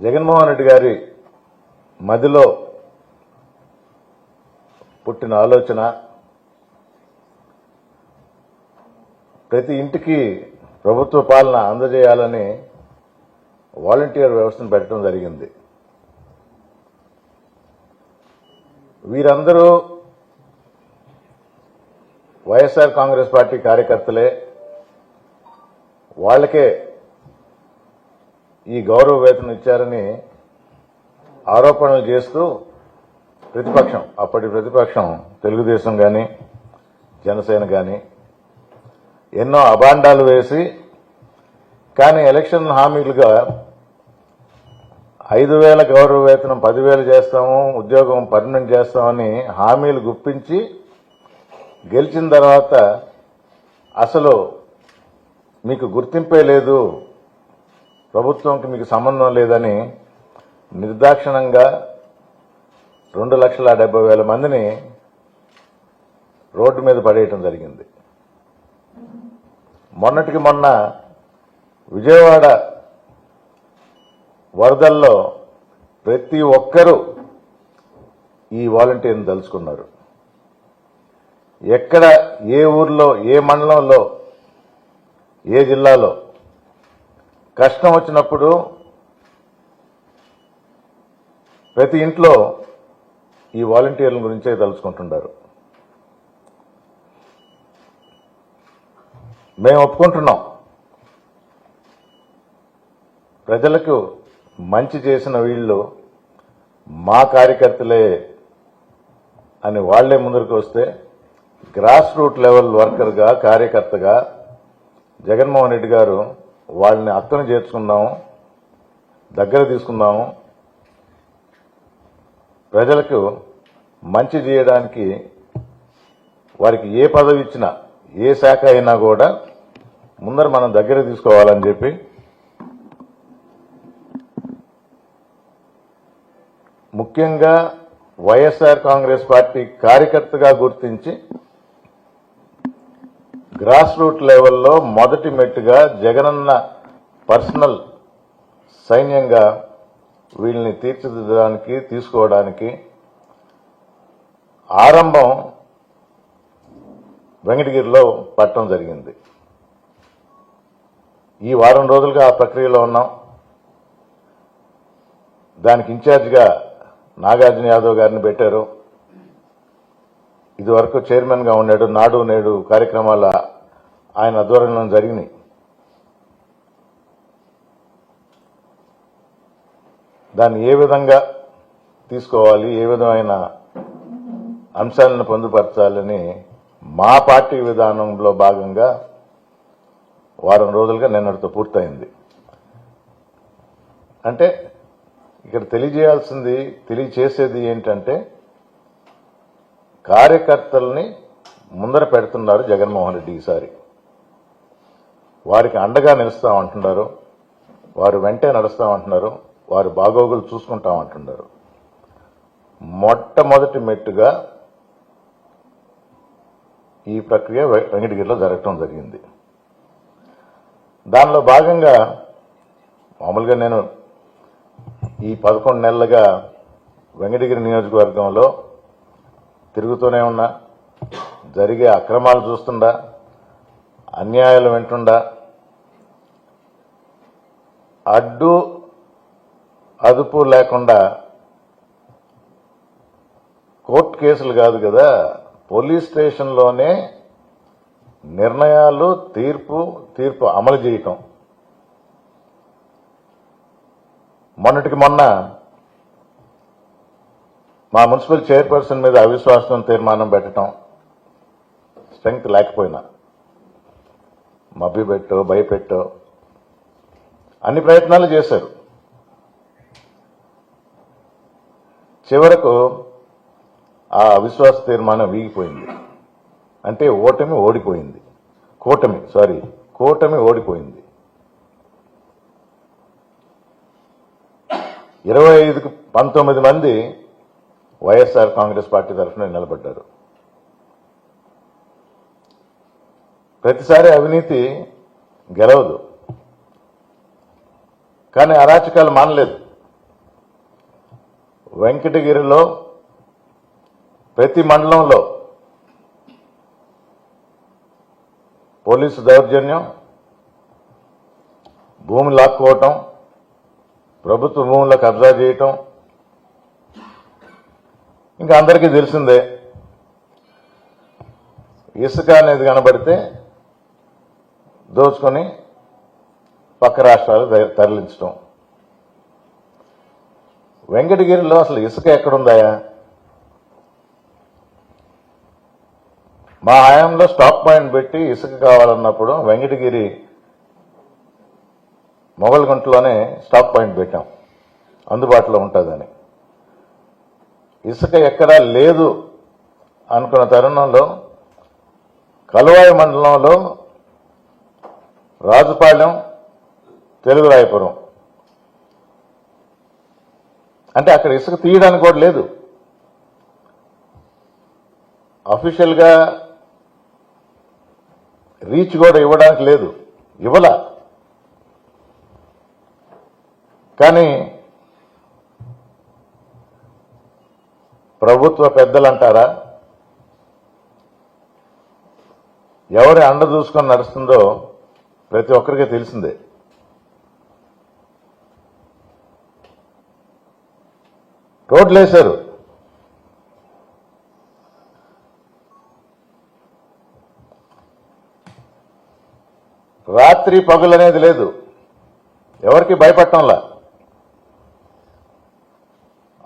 జగన్మోహన్ రెడ్డి గారి మదిలో పుట్టిన ఆలోచన ప్రతి ఇంటికి ప్రభుత్వ పాలన అందజేయాలని వాలంటీర్ వ్యవస్థను పెట్టడం జరిగింది. వీరందరూ వైఎస్ఆర్ కాంగ్రెస్ పార్టీ కార్యకర్తలే. వాళ్ళకే ఈ గౌరవ వేతనం ఇచ్చారని ఆరోపణలు చేస్తూ ప్రతిపక్షం, అప్పటి ప్రతిపక్షం తెలుగుదేశం కానీ జనసేన కానీ ఎన్నో అభాండాలు వేసి, కానీ ఎలక్షన్ హామీలుగా 5,000 గౌరవ వేతనం 10,000 చేస్తాము, ఉద్యోగం పర్మనెంట్ చేస్తామని హామీలు గుప్పించి గెలిచిన తర్వాత అసలు మీకు గుర్తింపే లేదు, ప్రభుత్వంకి మీకు సంబంధం లేదని నిర్దాక్షిణంగా 2,70,000 మందిని రోడ్డు మీద పడేయటం జరిగింది. మొన్నటికి మొన్న విజయవాడ వరదల్లో ప్రతి ఒక్కరూ ఈ వాలంటీర్ని తలుచుకున్నారు. ఎక్కడ, ఏ ఊర్లో, ఏ మండలంలో, ఏ జిల్లాలో కష్టం వచ్చినప్పుడు ప్రతి ఇంట్లో ఈ వాలంటీర్ల గురించే తలుచుకుంటున్నారు. మేము ఒప్పుకుంటున్నాం, ప్రజలకు మంచి చేసిన వీళ్ళు మా కార్యకర్తలే అని వాళ్లే ముందరికి వస్తే, గ్రాస్ రూట్ లెవెల్ వర్కర్గా, కార్యకర్తగా జగన్మోహన్ రెడ్డి గారు వాళ్ళని అక్కన చేర్చుకుందాము, దగ్గర తీసుకుందాము, ప్రజలకు మంచి చేయడానికి వారికి ఏ పదవి ఇచ్చినా, ఏ శాఖ అయినా కూడా ముందర మనం దగ్గర తీసుకోవాలని చెప్పి ముఖ్యంగా వైఎస్ఆర్ కాంగ్రెస్ పార్టీ కార్యకర్తగా గుర్తించి గ్రాస్ రూట్ లెవెల్లో మొదటి మెట్టుగా జగనన్న పర్సనల్ సైన్యంగా వీళ్ళని తీర్చిదిద్దడానికి, తీసుకోవడానికి ఆరంభం వెంకటగిరిలో పట్టడం జరిగింది. ఈ వారం రోజులుగా ఆ ప్రక్రియలో ఉన్నాం. దానికి ఇన్ఛార్జిగా నాగార్జున యాదవ్ గారిని పెట్టారు. ఇదివరకు చైర్మన్గా ఉన్నాడు. నాడు నేడు కార్యక్రమాల ఆయన ఆధ్వర్యంలో జరిగినాయి. దాన్ని ఏ విధంగా తీసుకోవాలి, ఏ విధమైన అంశాలను పొందుపరచాలని మా పార్టీ విధానంలో భాగంగా వారం రోజులుగా నిన్నటితో పూర్తయింది. అంటే ఇక్కడ తెలియజేసేది ఏంటంటే, కార్యకర్తల్ని ముందర పెడుతున్నారు జగన్మోహన్ రెడ్డి. ఈసారి వారికి అండగా నిలుస్తామంటున్నారు, వారు వెంటే నడుస్తామంటున్నారు, వారు బాగోగులు చూసుకుంటామంటున్నారు. మొట్టమొదటి మెట్టుగా ఈ ప్రక్రియ వెంకటగిరిలో జరగటం జరిగింది. దానిలో భాగంగా మామూలుగా నేను ఈ 11 నెలలుగా వెంకటగిరి నియోజకవర్గంలో తిరుగుతూనే ఉన్నా, జరిగే అక్రమాలు చూస్తుండా, అన్యాయాలు వింటుండా, అడ్డు అదుపు లేకుండా కోర్టు కేసులు కాదు కదా, పోలీస్ స్టేషన్లోనే నిర్ణయాలు, తీర్పు అమలు చేయటం. మొన్నటికి మొన్న మా మున్సిపల్ చైర్పర్సన్ మీద అవిశ్వాసం తీర్మానం పెట్టడం, స్ట్రెంగ్త్ లేకపోయినా మభ్యపెట్టో భయపెట్టో అన్ని ప్రయత్నాలు చేశారు. చివరకు ఆ అవిశ్వాస తీర్మానం వీగిపోయింది. అంటే కూటమి ఓడిపోయింది. 25కు 19 మంది వైఎస్ఆర్ కాంగ్రెస్ పార్టీ తరఫున నిలబడ్డారు. ప్రతిసారి అవినీతి గెలవదు, కానీ అరాచకాలు మానలేదు. వెంకటగిరిలో ప్రతి మండలంలో పోలీసు దౌర్జన్యం, భూమి లాక్కోవటం, ప్రభుత్వ భూముల కబ్జా చేయటం ఇంకా అందరికీ తెలిసిందే. ఇసుక అనేది కనబడితే దోచుకొని పక్క రాష్ట్రాలు తరలించడం. వెంకటగిరిలో అసలు ఇసుక ఎక్కడుందాయా? మా హయాంలో స్టాక్ పాయింట్ పెట్టి ఇసుక కావాలన్నప్పుడు వెంకటగిరి మొగల్గుంటలోనే స్టాక్ పాయింట్ పెట్టాం, అందుబాటులో ఉంటుందని. ఇసుక ఎక్కడా లేదు అనుకున్న తరుణంలో కలువాయి మండలంలో రాజుపాలెం, తెలుగురాయపురం అంటే అక్కడ ఇసుక తీయడానికి కూడా లేదు. అఫీషియల్గా రీచ్ కూడా ఇవ్వడానికి లేదు, ఇవ్వలా. కానీ ప్రభుత్వ పెద్దలు అంటారా, ఎవరి అండ చూసుకొని నడుస్తుందో ప్రతి ఒక్కరికి తెలిసిందే. రోడ్లు వేశారు, రాత్రి పగులనేది లేదు, ఎవరికి భయపడటంలా.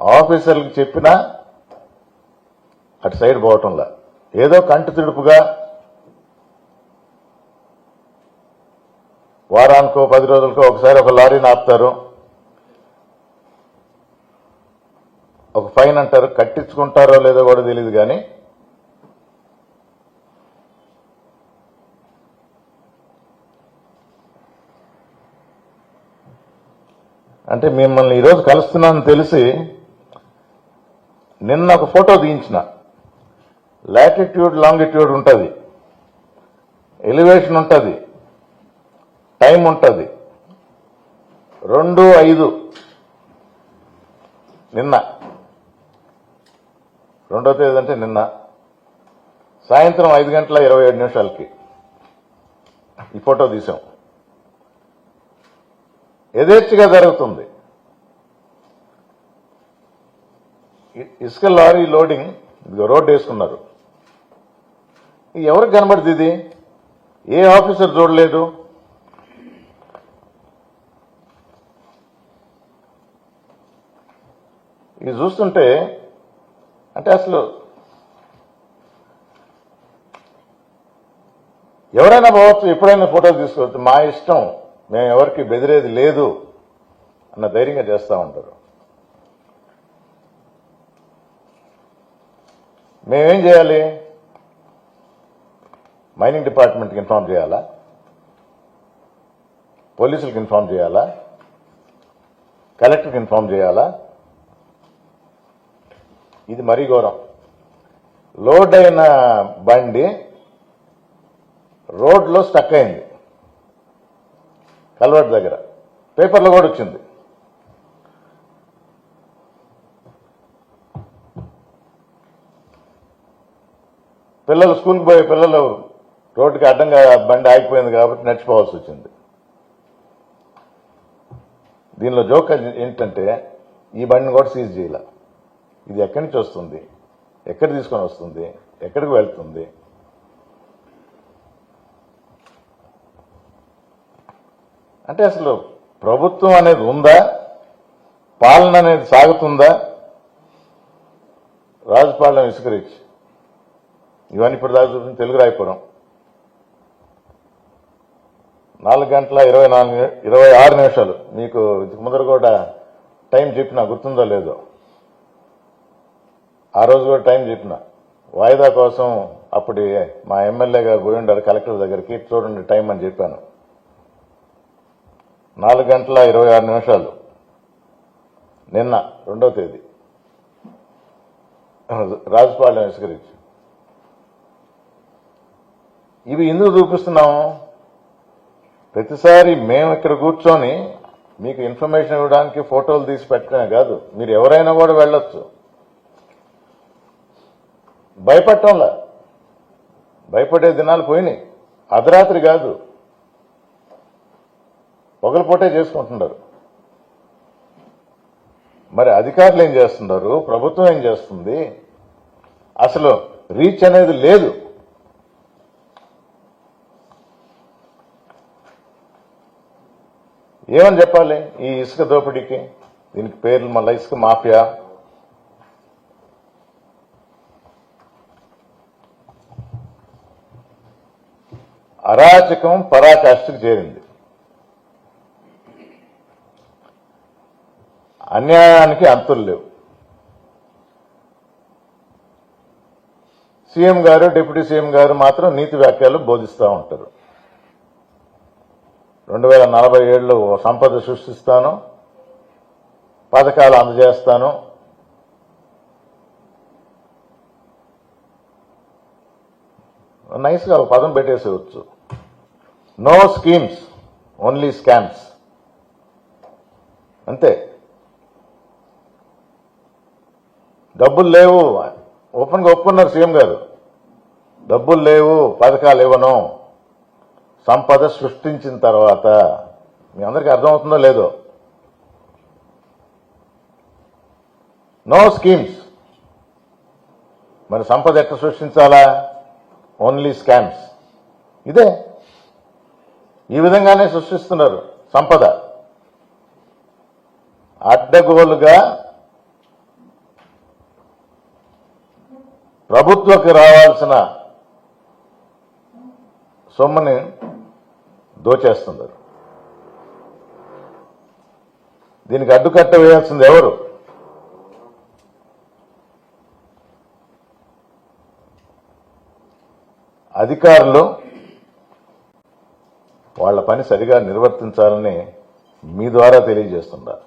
ఆఫీసర్లకు చెప్పినా అటు సైడ్ పోవటంలా, ఏదో కంటి తుడుపుగా వారానికో 10 రోజులకో ఒకసారి ఒక లారీని ఆపుతారు, ఒక ఫైన్ అంటారు, కట్టించుకుంటారో లేదో కూడా తెలియదు. కానీ అంటే మిమ్మల్ని ఈరోజు కలుస్తున్నానని తెలిసి నిన్న ఒక ఫోటో తీయించిన. లాటిట్యూడ్ లాంగిట్యూడ్ ఉంటుంది, ఎలివేషన్ ఉంటుంది, టైం ఉంటుంది. 2:05 నిన్న, 2వ తేదీ అంటే నిన్న సాయంత్రం 5:27 ఈ ఫోటో తీసాం. యథేచ్ఛగా జరుగుతుంది. ఇసుక లారీ లోడింగ్, ఇదిగో రోడ్డు వేసుకున్నారు. ఎవరికి కనబడుతుంది ఇది? ఏ ఆఫీసర్ చూడలేదు. ఇది చూస్తుంటే అంటే అసలు ఎవరైనా పోవచ్చు, ఎప్పుడైనా ఫోటోలు తీసుకోవచ్చు, మా ఇష్టం, మేము ఎవరికి బెదిరేది లేదు అన్న ధైర్యంగా చేస్తూ ఉంటారు. మేమేం చేయాలి? మైనింగ్ డిపార్ట్మెంట్కి ఇన్ఫార్మ్ చేయాలా? పోలీసులకు ఇన్ఫార్మ్ చేయాలా? కలెక్టర్కి ఇన్ఫార్మ్ చేయాలా? ఇది మరీ ఘోరం. లోడ్ అయిన బండి రోడ్లో స్టక్ అయింది, కల్వర్ట్ దగ్గర, పేపర్లో కూడా వచ్చింది. పిల్లలు స్కూల్కి పోయే పిల్లలు రోడ్డుకి అడ్డంగా బండి ఆగిపోయింది కాబట్టి నడిచిపోవాల్సి వచ్చింది. దీనిలో జోక్ ఏంటంటే ఈ బండిని కూడా సీజ్ చేయాల. ఇది ఎక్కడి నుంచి వస్తుంది, ఎక్కడ తీసుకొని వస్తుంది, ఎక్కడికి వెళ్తుంది? అంటే అసలు ప్రభుత్వం అనేది ఉందా? పాలన అనేది సాగుతుందా? రాజుపాలెం ఇసుక రీచ్ ఇవన్నీ ఇప్పుడు దాకా చూసిన తెలుగురాయపురం 4:26 మీకు ఇంతకు ముందర కూడా టైం చెప్పినా, గుర్తుందో లేదో. ఆ రోజు కూడా టైం చెప్పిన, వాయిదా కోసం అప్పుడు మా ఎమ్మెల్యే గారు పోయి ఉండారు కలెక్టర్ దగ్గరికి, చూడండి టైం అని చెప్పాను. 4:26 నిన్న 2వ తేదీ రాజుపాలెం ఇసుక రీచ్. ఇవి ఎందుకు చూపిస్తున్నాము? ప్రతిసారి మేము ఇక్కడ కూర్చొని మీకు ఇన్ఫర్మేషన్ ఇవ్వడానికి ఫోటోలు తీసి పెట్టడమే కాదు, మీరు ఎవరైనా కూడా వెళ్ళొచ్చు. భయపడటంలా, భయపడే దినాలు పోయినాయి. అర్ధరాత్రి కాదు, పగలపూటే చేసుకుంటున్నారు. మరి అధికారులు ఏం చేస్తున్నారు, ప్రభుత్వం ఏం చేస్తుంది? అసలు రీచ్ అనేది లేదు. ఏమని చెప్పాలి ఈ ఇసుక దోపిడీకి? దీనికి పేర్లు మళ్ళీ ఇసుక మాఫియా. అరాచకం పరాకాష్ఠకు చేరింది. అన్యాయానికి అంతులు లేవు. సీఎం గారు, డిప్యూటీ సీఎం గారు మాత్రం నీతి వ్యాఖ్యలు బోధిస్తూ ఉంటారు. 2047లో సంపద సృష్టిస్తాను, పథకాలు అందజేస్తాను, నైస్గా ఒక పదం పెట్టేసేవచ్చు. No schemes, only scams. అంతే. డబ్బులు లేవు, ఓపెన్గా ఒప్పుకున్నారు సీఎం గారు. డబ్బులు లేవు, పథకాలు ఇవ్వను, సంపద సృష్టించిన తర్వాత. మీ అందరికీ అర్థమవుతుందో లేదో? No schemes. మరి సంపద ఎట్లా సృష్టించాలా? Only scams. ఇదే, ఈ విధంగానే సృష్టిస్తున్నారు సంపద. అడ్డగోలుగా ప్రభుత్వకి రావాల్సిన సొమ్ముని దోచేస్తున్నారు. దీనికి అడ్డుకట్ట వేయాల్సింది ఎవరు? అధికారులు వాళ్ళ పని సరిగా నిర్వర్తించాలని మీ ద్వారా తెలియజేస్తున్నారు.